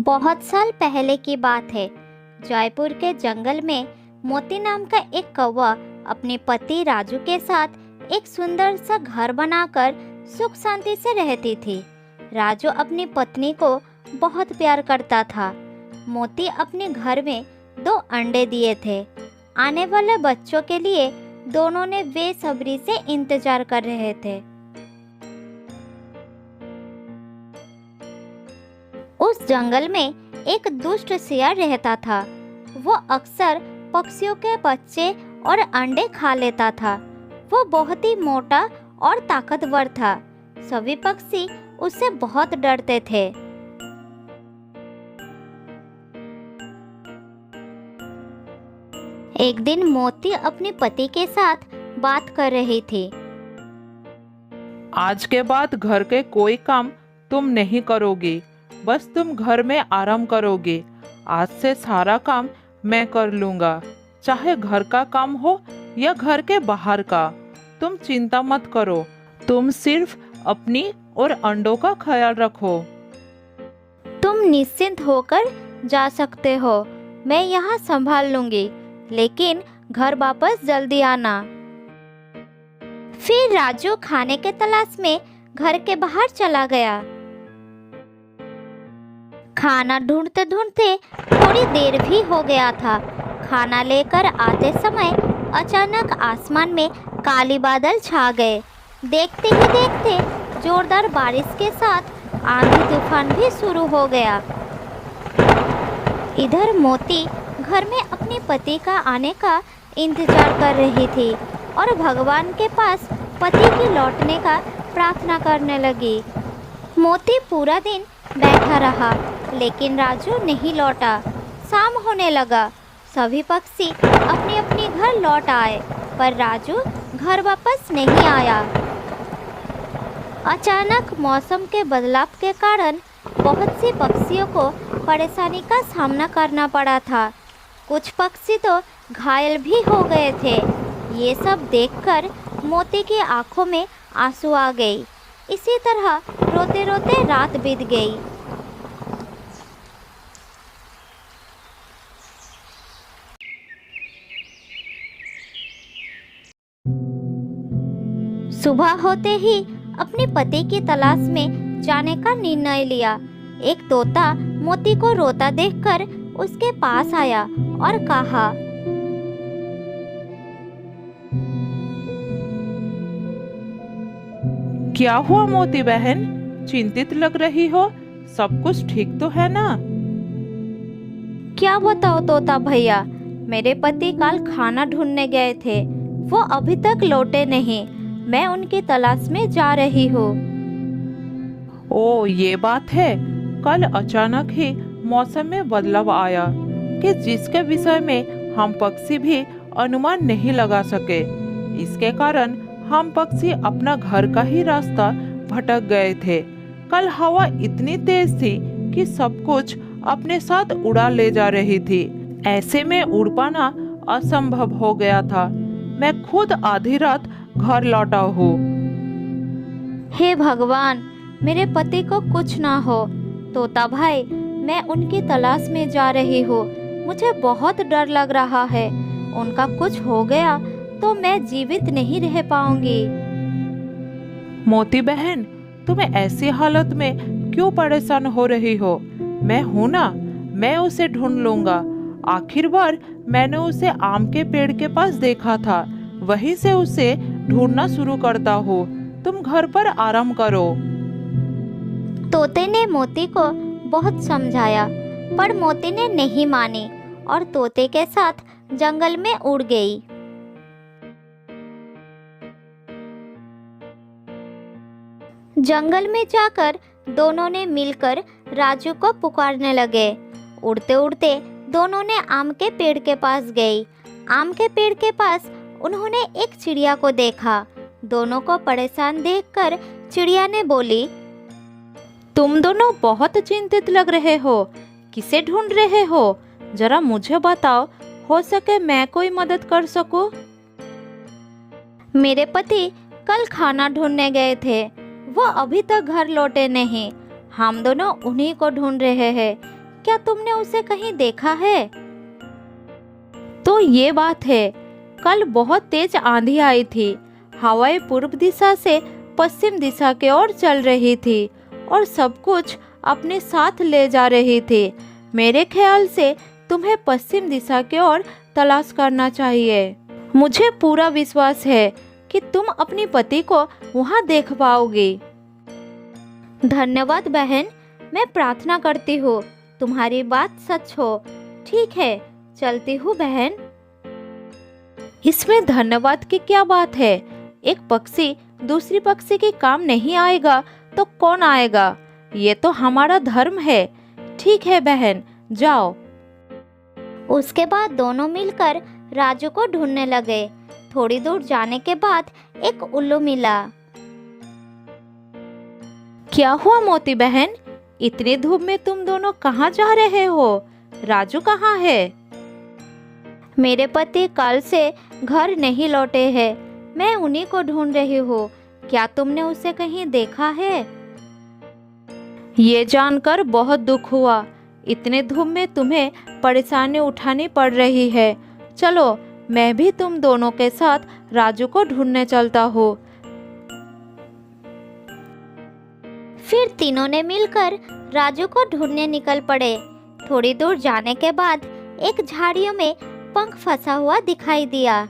बहुत साल पहले की बात है। जयपुर के जंगल में मोती नाम का एक कौवा अपने पति राजू के साथ एक सुंदर सा घर बनाकर सुख शांति से रहती थी। राजू अपनी पत्नी को बहुत प्यार करता था। मोती अपने घर में 2 अंडे दिए थे। आने वाले बच्चों के लिए दोनों ने बेसब्री से इंतजार कर रहे थे। उस जंगल में एक दुष्ट शेर रहता था। वो अक्सर पक्षियों के बच्चे और अंडे खा लेता था। वो बहुत ही मोटा और ताकतवर था। सभी पक्षी उससे बहुत डरते थे। एक दिन मोती अपने पति के साथ बात कर रही थी। आज के बाद घर के कोई काम तुम नहीं करोगी, बस तुम घर में आराम करोगे। आज से सारा काम मैं कर लूँगा, चाहे घर का काम हो या घर के बाहर का। तुम चिंता मत करो, तुम सिर्फ अपनी और अंडों का ख्याल रखो। तुम निश्चिंत होकर जा सकते हो, मैं यहाँ संभाल लूंगी, लेकिन घर वापस जल्दी आना। फिर राजू खाने के तलाश में घर के बाहर चला गया। खाना ढूंढते ढूंढते थोड़ी देर भी हो गया था। खाना लेकर आते समय अचानक आसमान में काली बादल छा गए। देखते ही देखते जोरदार बारिश के साथ आंधी तूफान भी शुरू हो गया। इधर मोती घर में अपने पति का आने का इंतजार कर रही थी और भगवान के पास पति के लौटने का प्रार्थना करने लगी। मोती पूरा दिन बैठा रहा, लेकिन राजू नहीं लौटा। शाम होने लगा। सभी पक्षी अपने अपने घर लौट आए, पर राजू घर वापस नहीं आया। अचानक मौसम के बदलाव के कारण बहुत से पक्षियों को परेशानी का सामना करना पड़ा था। कुछ पक्षी तो घायल भी हो गए थे। ये सब देखकर मोती की आंखों में आंसू आ गई। इसी तरह रोते रोते रात बीत गई। सुबह होते ही अपने पति की तलाश में जाने का निर्णय लिया। एक तोता मोती को रोता देखकर उसके पास आया और कहा, क्या हुआ मोती बहन, चिंतित लग रही हो? सब कुछ ठीक तो है ना? क्या बताओ तोता भैया, मेरे पति कल खाना ढूंढने गए थे। वो अभी तक लौटे नहीं। मैं उनकी तलाश में जा रही हूँ। ओ, ये बात है। कल अचानक ही मौसम में बदलाव आया कि जिसके विषय में हम पक्षी भी अनुमान नहीं लगा सके। इसके कारण हम पक्षी अपना घर का ही रास्ता भटक गए थे। कल हवा इतनी तेज थी कि सब कुछ अपने साथ उड़ा ले जा रही थी। ऐसे में उड़ पाना असंभव हो गया था। मैं खुद आधी रात घर लौटा हूँ। हे भगवान, मेरे पति को कुछ ना हो। तोता भाई, मैं उनकी तलाश में जा रही हूँ। मुझे बहुत डर लग रहा है। उनका कुछ हो गया तो मैं जीवित नहीं रह पाऊंगी। मोती बहन, तुम्हें ऐसी हालत में क्यों परेशान हो रही हो? मैं हूं ना, मैं उसे ढूंढ लूंगा। आखिर बार मैंने उसे आम के पेड़ के पास देखा था, वहीं से उसे ढूंढना शुरू करता हूँ। तुम घर पर आराम करो। तोते ने मोती को बहुत समझाया, पर मोती ने नहीं मानी और तोते के साथ जंगल में उड़ गई। जंगल में जाकर दोनों ने मिलकर राजू को पुकारने लगे। उड़ते उड़ते दोनों ने आम के पेड़ के पास गई। आम के पेड़ के पास उन्होंने एक चिड़िया को देखा। दोनों को परेशान देखकर चिड़िया ने बोली, तुम दोनों बहुत चिंतित लग रहे हो। किसे ढूंढ रहे हो? जरा मुझे बताओ, हो सके मैं कोई मदद कर सकूं। मेरे पति कल खाना ढूंढने गए थे। वो अभी तक घर लौटे नहीं। हम दोनों उन्हीं को ढूंढ रहे हैं। क्या तुमने उसे कहीं देखा है? तो ये बात है, कल बहुत तेज आंधी आई थी। हवाएं पूर्व दिशा से पश्चिम दिशा की ओर चल रही थी और सब कुछ अपने साथ ले जा रही थी। मेरे ख्याल से तुम्हें पश्चिम दिशा की ओर तलाश करना चाहिए। मुझे पूरा विश्वास है कि तुम अपनी पति को वहां देख पाओगी। धन्यवाद बहन, मैं प्रार्थना करती हूँ तुम्हारी बात सच हो। ठीक है, चलती हूँ बहन। इसमें धन्यवाद की क्या बात है? एक पक्षी दूसरी पक्षी के काम नहीं आएगा तो कौन आएगा? ये तो हमारा धर्म है। ठीक है बहन, जाओ। उसके बाद दोनों मिलकर राजू को ढूंढने लगे। थोड़ी दूर जाने के बाद एक उल्लू मिला। क्या हुआ मोती बहन? इतनी धूप में तुम दोनों कहाँ जा रहे हो? राजू कहाँ है? मेरे पति कल से घर नहीं लौटे हैं। मैं उन्हीं को ढूंढ रही हूँ। क्या तुमने उसे कहीं देखा है? ये जानकर बहुत दुख हुआ। इतने धूप में तुम्हें परेशानी उठानी पड़ रही है। चलो, मैं भी तुम दोनों के साथ राजू को ढूंढने चलता हूँ। फिर तीनों ने मिलकर राजू को ढूंढने निकल पड़े। थोड़ी दूर जाने के बाद एक झाड़ियों में पंख फंसा हुआ दिखाई दिया।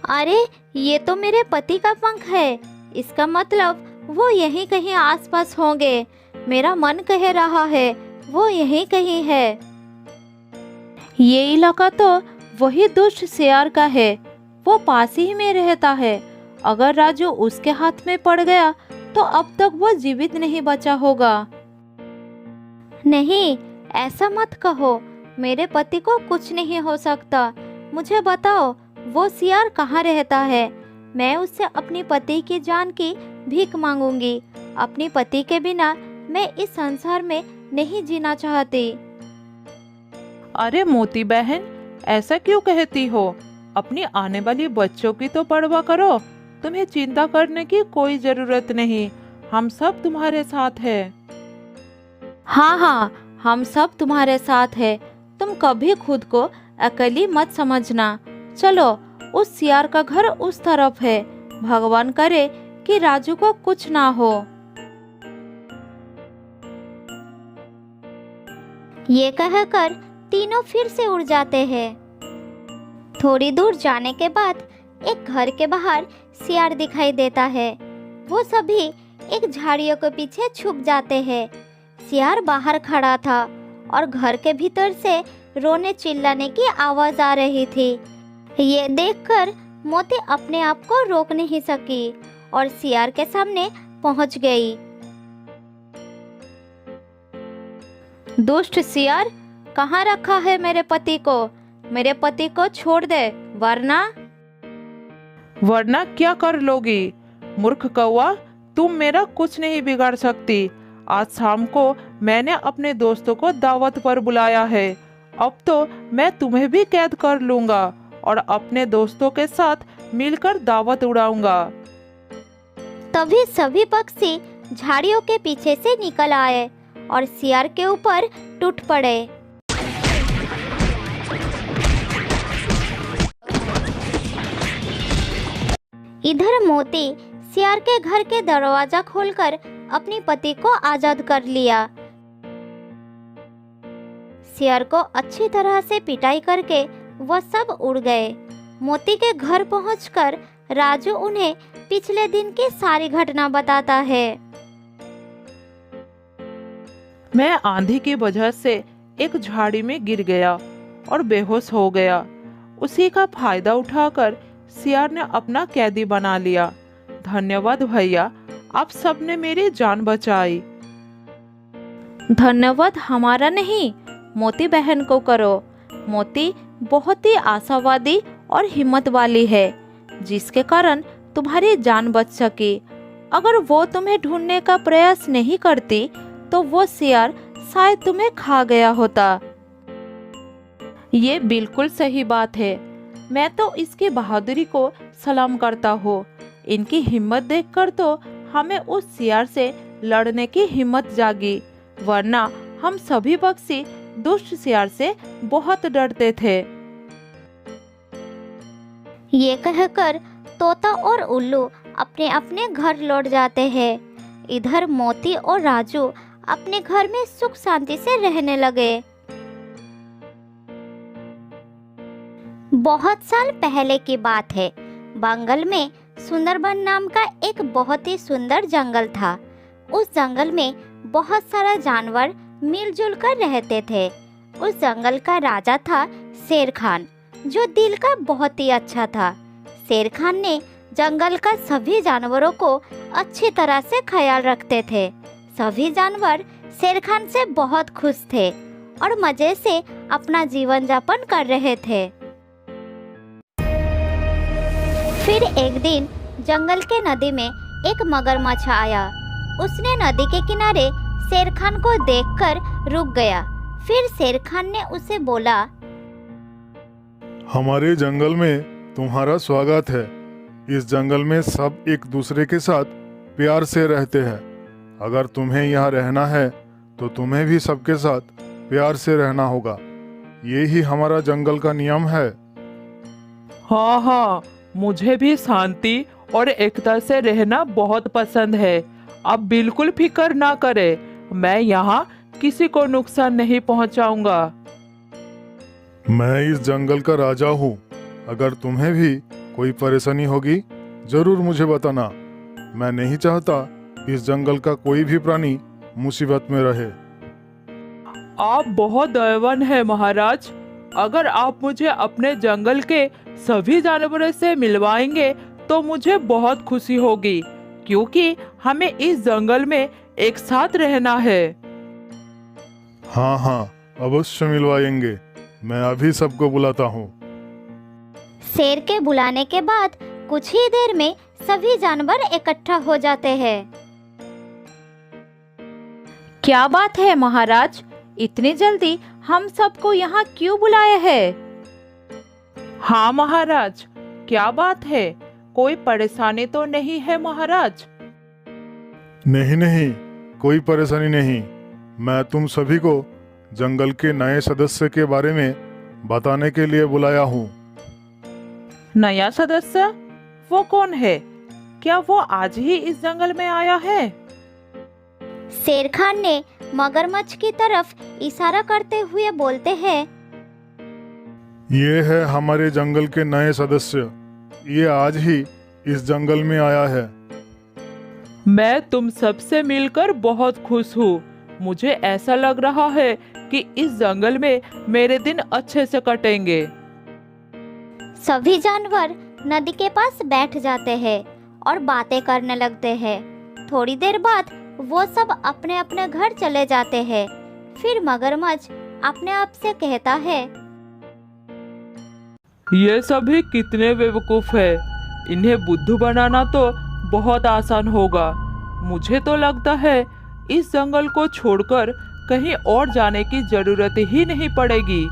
अरे, ये तो मेरे पति का पंख है। इसका मतलब वो यहीं कहीं आसपास होंगे। मेरा मन कह रहा है वो यहीं कहीं है। ये इलाका तो वही दुष्ट सियार का है। वो पास ही में रहता है। अगर राजू उसके हाथ में पड़ गया तो अब तक वो जीवित नहीं बचा होगा। नहीं, ऐसा मत कहो। मेरे पति को कुछ नहीं हो सकता। मुझे बताओ, वो सियार कहाँ रहता है? मैं उससे अपनी पति की जान की भीख मांगूंगी। अपनी पति के बिना मैं इस संसार में नहीं जीना चाहती। अरे मोती बहन, ऐसा क्यों कहती हो? अपनी आने वाली बच्चों की तो परवाह करो। तुम्हें चिंता करने की कोई जरूरत नहीं। हम सब तुम्हारे साथ हैं। हाँ हाँ, हम सब तुम्हारे साथ हैं। तुम कभी खुद को अकेली मत समझना। चलो, उस सियार का घर उस तरफ है। भगवान करे कि राजू को कुछ ना हो। ये कहकर तीनों फिर से उड़ जाते हैं। थोड़ी दूर जाने के बाद एक घर के बाहर सियार दिखाई देता है। वो सभी एक झाड़ियों के पीछे छुप जाते हैं। सियार बाहर खड़ा था और घर के भीतर से रोने चिल्लाने की आवाज आ रही थी। ये देखकर मोती अपने आप को रोक नहीं सकी और सियार के सामने पहुंच गई। दुष्ट सियार, कहाँ रखा है मेरे पति को? मेरे पति को छोड़ दे, वरना क्या कर लोगी? मूर्ख कौवा, तुम मेरा कुछ नहीं बिगाड़ सकती। आज शाम को मैंने अपने दोस्तों को दावत पर बुलाया है। अब तो मैं तुम्हें भी कैद कर लूंगा और अपने दोस्तों के साथ मिलकर दावत उड़ाऊंगा। तभी सभी पक्षी झाड़ियों के पीछे से निकल आए और सियार के ऊपर टूट पड़े। इधर मोती सियार के घर के दरवाजा खोलकर अपनी पति को आजाद कर लिया। सियार को अच्छी तरह से पिटाई करके वह सब उड़ गए। मोती के घर पहुंचकर राजू उन्हें पिछले दिन की सारी घटना बताता है। मैं आंधी की वजह से एक झाड़ी में गिर गया और बेहोश हो गया। उसी का फायदा उठाकर सियार ने अपना कैदी बना लिया। धन्यवाद भैया, आप सबने मेरी जान बचाई। धन्यवाद हमारा नहीं, मोती बहन को करो। मोती बहुत ही आशावादी और हिम्मत वाली है, जिसके कारण तुम्हारी जान बच सकी। अगर वो तुम्हें ढूंढने का प्रयास नहीं करती तो वो सियार शायद तुम्हें खा गया होता। ये बिल्कुल सही बात है। मैं तो इसकी बहादुरी को सलाम करता हूँ। इनकी हिम्मत देखकर तो हमें उस सियार से लड़ने की हिम्मत जागी, वरना हम सभी पक्षी दुष्ट शियार से बहुत डरते थे। ये कहकर तोता और उल्लू अपने अपने घर लौट जाते हैं। इधर मोती और राजू अपने घर में सुख शांति से रहने लगे। बहुत साल पहले की बात है। बंगाल में सुंदरबन नाम का एक बहुत ही सुंदर जंगल था। उस जंगल में बहुत सारा जानवर मिलजुल कर रहते थे। उस जंगल का राजा था शेर खान, जो दिल का बहुत ही अच्छा था। शेर खान ने जंगल का सभी जानवरों को अच्छी तरह से ख्याल रखते थे। सभी जानवर शेर खान से बहुत खुश थे और मजे से अपना जीवन यापन कर रहे थे। फिर एक दिन जंगल के नदी में एक मगरमच्छ आया। उसने नदी के किनारे शेर खान को देखकर रुक गया। फिर शेर खान ने उसे बोला, हमारे जंगल में तुम्हारा स्वागत है। इस जंगल में सब एक दूसरे के साथ प्यार से रहते हैं। अगर तुम्हें यहाँ रहना है तो तुम्हें भी सबके साथ प्यार से रहना होगा। ये ही हमारा जंगल का नियम है। हाँ हाँ, मुझे भी शांति और एकता से रहना बहुत पसंद है। आप बिल्कुल फिक्र ना करें, मैं यहाँ किसी को नुकसान नहीं पहुँचाऊंगा। मैं इस जंगल का राजा हूँ। अगर तुम्हें भी कोई परेशानी होगी जरूर मुझे बताना। मैं नहीं चाहता इस जंगल का कोई भी प्राणी मुसीबत में रहे। आप बहुत दयावान हैं महाराज। अगर आप मुझे अपने जंगल के सभी जानवरों से मिलवाएंगे तो मुझे बहुत खुशी होगी, क्योंकि हमें इस जंगल में एक साथ रहना है। हाँ हाँ, अवश्य मिलवाएंगे। मैं अभी सबको बुलाता हूँ। शेर के बुलाने के बाद कुछ ही देर में सभी जानवर इकट्ठा हो जाते हैं। क्या बात है महाराज, इतनी जल्दी हम सबको यहाँ क्यों बुलाया है? हाँ महाराज, क्या बात है? कोई परेशानी तो नहीं है महाराज? नहीं नहीं, कोई परेशानी नहीं। मैं तुम सभी को जंगल के नए सदस्य के बारे में बताने के लिए बुलाया हूँ। नया सदस्य? वो कौन है? क्या वो आज ही इस जंगल में आया है? शेर खान ने मगरमच्छ की तरफ इशारा करते हुए बोलते हैं, ये है हमारे जंगल के नए सदस्य। ये आज ही इस जंगल में आया है। मैं तुम सबसे मिलकर बहुत खुश हूँ। मुझे ऐसा लग रहा है कि इस जंगल में मेरे दिन अच्छे से कटेंगे। सभी जानवर नदी के पास बैठ जाते हैं और बातें करने लगते हैं। थोड़ी देर बाद वो सब अपने अपने घर चले जाते हैं। फिर मगरमच्छ अपने आप से कहता है, ये सभी कितने बेवकूफ है। इन्हें बुद्धू बनाना तो बहुत आसान होगा। मुझे तो लगता है इस जंगल को छोड़कर कहीं और जाने की जरूरत ही नहीं पड़ेगी।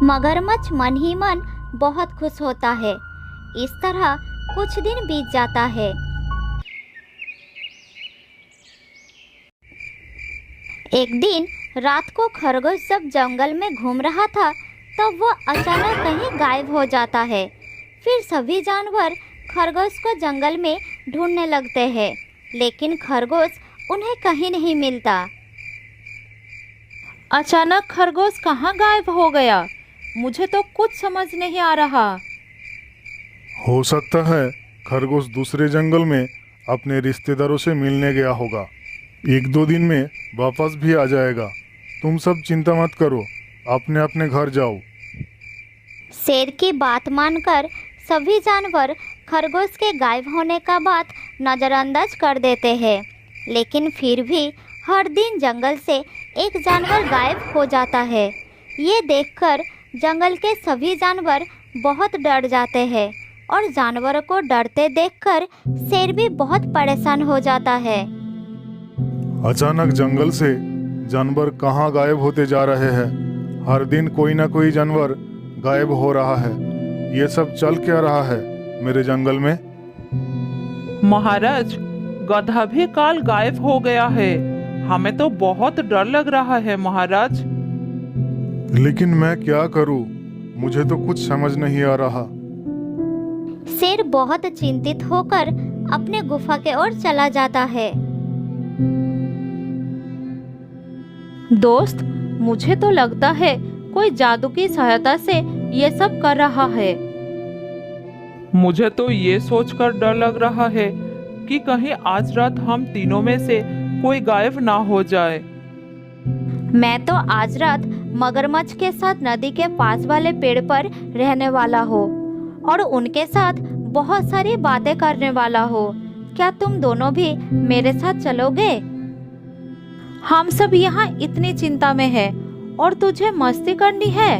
मगरमच्छ मन ही मन बहुत खुश होता है। इस तरह कुछ दिन बीत जाता है। एक दिन रात को खरगोश जब जंगल में घूम रहा था तब वो अचानक कहीं गायब हो जाता है। फिर सभी जानवर खरगोश को जंगल में ढूंढने लगते हैं, लेकिन खरगोश उन्हें कहीं नहीं मिलता। अचानक खरगोश कहाँ गायब हो गया? मुझे तो कुछ समझ नहीं आ रहा। हो सकता है खरगोश दूसरे जंगल में अपने रिश्तेदारों से मिलने गया होगा। 1-2 दिन में वापस भी आ जाएगा। तुम सब चिंता मत करो, अपने अपने घर जाओ। शेर की बात मानकर सभी जानवर खरगोश के गायब होने का बात नज़रअंदाज कर देते हैं, लेकिन फिर भी हर दिन जंगल से एक जानवर गायब हो जाता है। ये देखकर जंगल के सभी जानवर बहुत डर जाते हैं और जानवरों को डरते देखकर शेर भी बहुत परेशान हो जाता है। अचानक जंगल से जानवर कहाँ गायब होते जा रहे हैं? हर दिन कोई ना कोई जानवर गायब हो रहा है। ये सब चल क्या रहा है मेरे जंगल में? महाराज, गधा भी काल गायब हो गया है। हमें तो बहुत डर लग रहा है महाराज। लेकिन मैं क्या करूं? मुझे तो कुछ समझ नहीं आ रहा। शेर बहुत चिंतित होकर अपने गुफा के ओर चला जाता है। दोस्त, मुझे तो लगता है कोई जादू की सहायता से ये सब कर रहा है। मुझे तो ये सोचकर डर लग रहा है कि कहीं आज रात हम तीनों में से कोई गायब ना हो जाए। मैं तो आज रात मगरमच्छ के साथ नदी के पास वाले पेड़ पर रहने वाला हो और उनके साथ बहुत सारी बातें करने वाला हो। क्या तुम दोनों भी मेरे साथ चलोगे? हम सब यहाँ इतनी चिंता में हैं और तुझे मस्ती करनी है।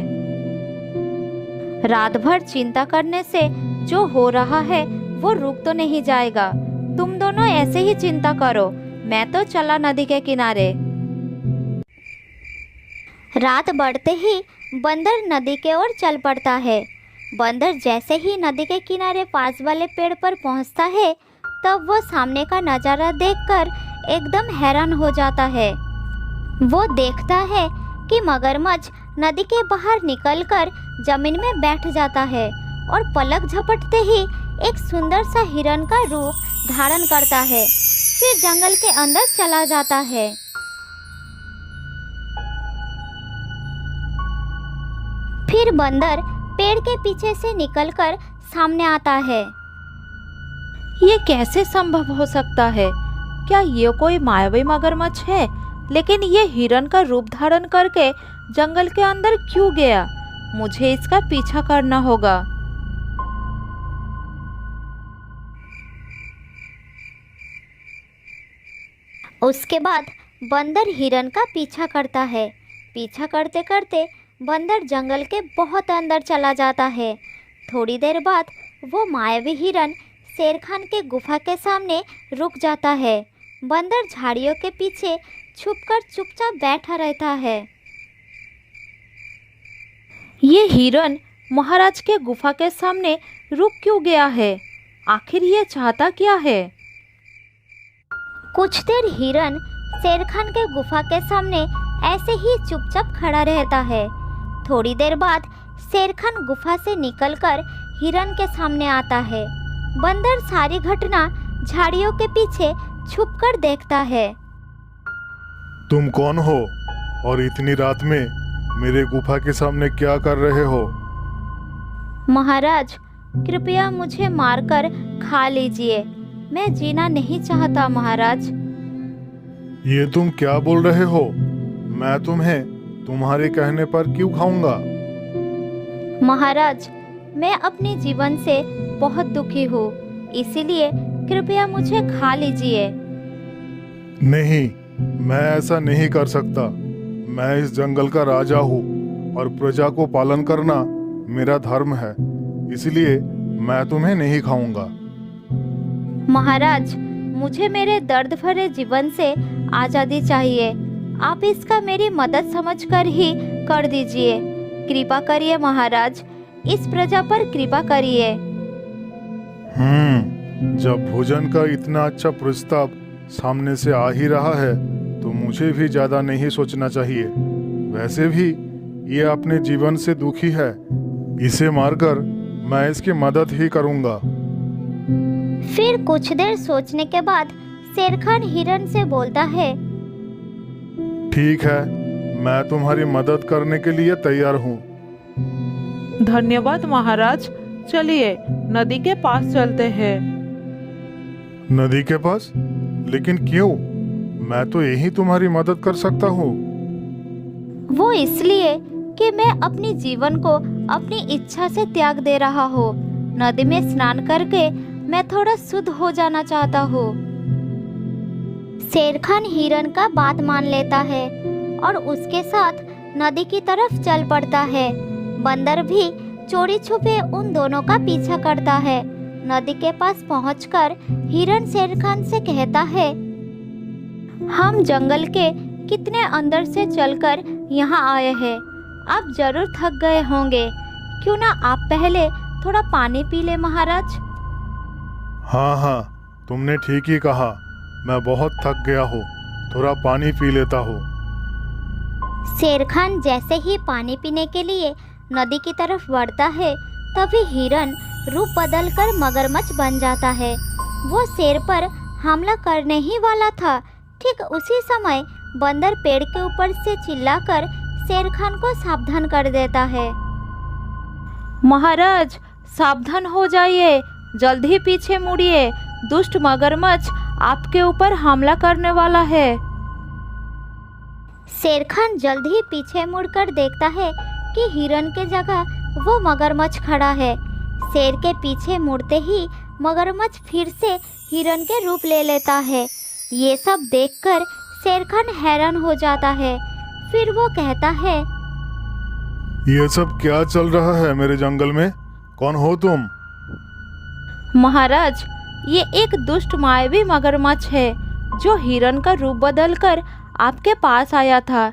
रात भर चिंता करने से जो हो रहा है वो रुक तो नहीं जाएगा। तुम दोनों ऐसे ही चिंता करो, मैं तो चला नदी के किनारे। रात बढ़ते ही बंदर नदी के ओर चल पड़ता है। बंदर जैसे ही नदी के किनारे पास वाले पेड़ पर पहुंचता है, तब वो सामने का नज़ारा देखकर एकदम हैरान हो जाता है। वो देखता है कि मगरमच्छ नदी के बाहर निकलकर जमीन में बैठ जाता है और पलक झपटते ही एक सुंदर सा हिरन का रूप धारण करता है, फिर जंगल के अंदर चला जाता है। फिर बंदर पेड़ के पीछे से निकलकर सामने आता है। ये कैसे संभव हो सकता है? क्या ये कोई मायावी मगरमच्छ है? लेकिन ये हिरन का रूप धारण करके जंगल के अंदर क्यों गया? मुझे इसका पीछा करना होगा। उसके बाद बंदर हिरन का पीछा करता है। पीछा करते करते बंदर जंगल के बहुत अंदर चला जाता है। थोड़ी देर बाद वो मायावी हिरन शेर खान के गुफा के सामने रुक जाता है। बंदर झाड़ियों के पीछे छुपकर चुपचाप बैठा रहता है। ये हिरन महाराज के गुफा के सामने रुक क्यों गया है? आखिर ये चाहता क्या है? कुछ देर हिरन शेर खान के गुफा के सामने ऐसे ही चुपचाप खड़ा रहता है। थोड़ी देर बाद शेर खान गुफा से निकलकर हिरन के सामने आता है। बंदर सारी घटना झाड़ियों के पीछे छुपकर देखता है। तुम कौन हो और इतनी रात में मेरे गुफा के सामने क्या कर रहे हो? महाराज, कृपया मुझे मारकर खा लीजिए। मैं जीना नहीं चाहता महाराज। ये तुम क्या बोल रहे हो? मैं तुम्हें तुम्हारे कहने पर क्यों खाऊंगा? महाराज, मैं अपने जीवन से बहुत दुखी हूँ, इसीलिए कृपया मुझे खा लीजिए। नहीं, मैं ऐसा नहीं कर सकता। मैं इस जंगल का राजा हूँ और प्रजा को पालन करना मेरा धर्म है, इसलिए मैं तुम्हें नहीं खाऊंगा। महाराज, मुझे मेरे दर्द भरे जीवन से आज़ादी चाहिए। आप इसका मेरी मदद समझकर ही कर दीजिए। कृपा करिए महाराज, इस प्रजा पर कृपा करिए। जब भोजन का इतना अच्छा प्रस्ताव सामने से आ ही रहा है तो मुझे भी ज्यादा नहीं सोचना चाहिए। वैसे भी ये अपने जीवन से दुखी है, इसे मारकर मैं इसकी मदद ही करूंगा। फिर कुछ देर सोचने के बाद शेर खान हिरन से बोलता है, ठीक है, मैं तुम्हारी मदद करने के लिए तैयार हूँ। धन्यवाद महाराज। चलिए नदी के पास चलते हैं। नदी के पास? लेकिन क्यों? मैं तो यही तुम्हारी मदद कर सकता हूँ। वो इसलिए कि मैं अपने जीवन को अपनी इच्छा से त्याग दे रहा हूँ। नदी में स्नान करके मैं थोड़ा शुद्ध हो जाना चाहता हूँ। शेर खान हिरन का बात मान लेता है और उसके साथ नदी की तरफ चल पड़ता है। बंदर भी चोरी छुपे उन दोनों का पीछा करता है। नदी के पास पहुंचकर हिरन शेर खान से कहता है, हम जंगल के कितने अंदर से चलकर यहाँ आए हैं। आप जरूर थक गए होंगे, क्यों ना आप पहले थोड़ा पानी पी ले महाराज। हाँ, तुमने ठीक ही कहा, मैं बहुत थक गया हूँ। थोड़ा पानी पी लेता हूँ। शेर खान जैसे ही पानी पीने के लिए नदी की तरफ बढ़ता है, तभी हिरन रूप बदलकर मगरमच्छ बन जाता है। वो शेर पर हमला करने ही वाला था। ठीक उसी समय बंदर पेड़ के ऊपर से चिल्लाकर शेर खान को सावधान कर देता है। महाराज, सावधान हो जाइए, जल्द ही पीछे मुड़िए, दुष्ट मगरमच्छ आपके ऊपर हमला करने वाला है। शेर खान जल्द ही पीछे मुड़कर देखता है कि हिरन के जगह वो मगरमच्छ खड़ा है। शेर के पीछे मुड़ते ही मगरमच्छ फिर से हिरन के रूप ले लेता है। ये सब देखकर शेर खान हैरान हो जाता है। फिर वो कहता है, ये सब क्या चल रहा है मेरे जंगल में? कौन हो तुम? महाराज, ये एक दुष्ट मायावी मगरमच्छ है जो हिरन का रूप बदलकर आपके पास आया था,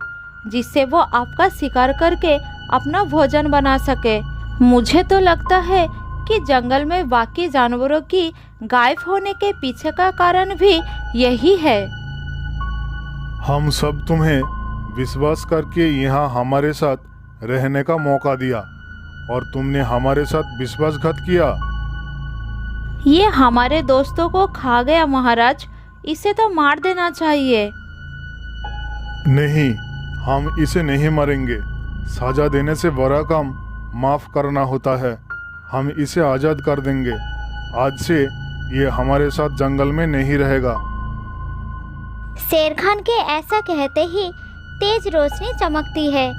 जिससे वो आपका शिकार करके अपना भोजन बना सके। मुझे तो लगता है कि जंगल में बाकी जानवरों की गायब होने के पीछे का कारण भी यही है। हम सब तुम्हें विश्वास करके यहाँ हमारे साथ रहने का मौका दिया और तुमने हमारे साथ विश्वासघात किया। ये हमारे दोस्तों को खा गया महाराज, इसे तो मार देना चाहिए। नहीं, हम इसे नहीं मरेंगे। सजा देने से बड़ा काम माफ करना होता है। हम इसे आज़ाद कर देंगे। आज से ये हमारे साथ जंगल में नहीं रहेगा। शेर खान के ऐसा कहते ही तेज रोशनी चमकती है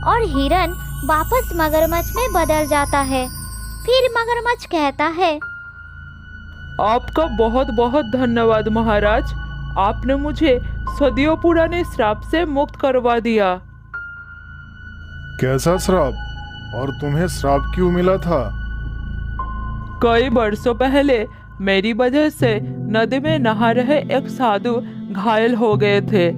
और हिरन वापस मगरमच्छ में बदल जाता है। फिर मगरमच्छ कहता है, आपका बहुत बहुत धन्यवाद महाराज, आपने मुझे सदियों पुराने श्राप से मुक्त करवा दिया। कैसा श्राप? और तुम्हें श्राप क्यों मिला था? कई वर्षों पहले मेरी वजह से नदी में नहा रहे एक साधु घायल हो गए थे।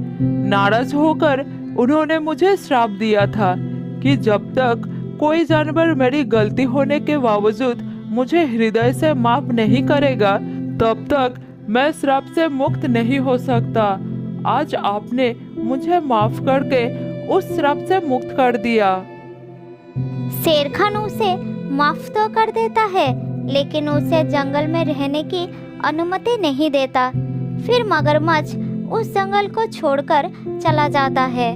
नाराज होकर उन्होंने मुझे श्राप दिया था कि जब तक कोई जानवर मेरी गलती होने के बावजूद मुझे हृदय से माफ नहीं करेगा, तब तक मैं श्राप से मुक्त नहीं हो सकता। आज आपने मुझे माफ करके उस श्राप से मुक्त कर दिया। शेर खान उसे माफ तो कर देता है, लेकिन उसे जंगल में रहने की अनुमति नहीं देता। फिर मगरमच्छ उस जंगल को छोड़कर चला जाता है।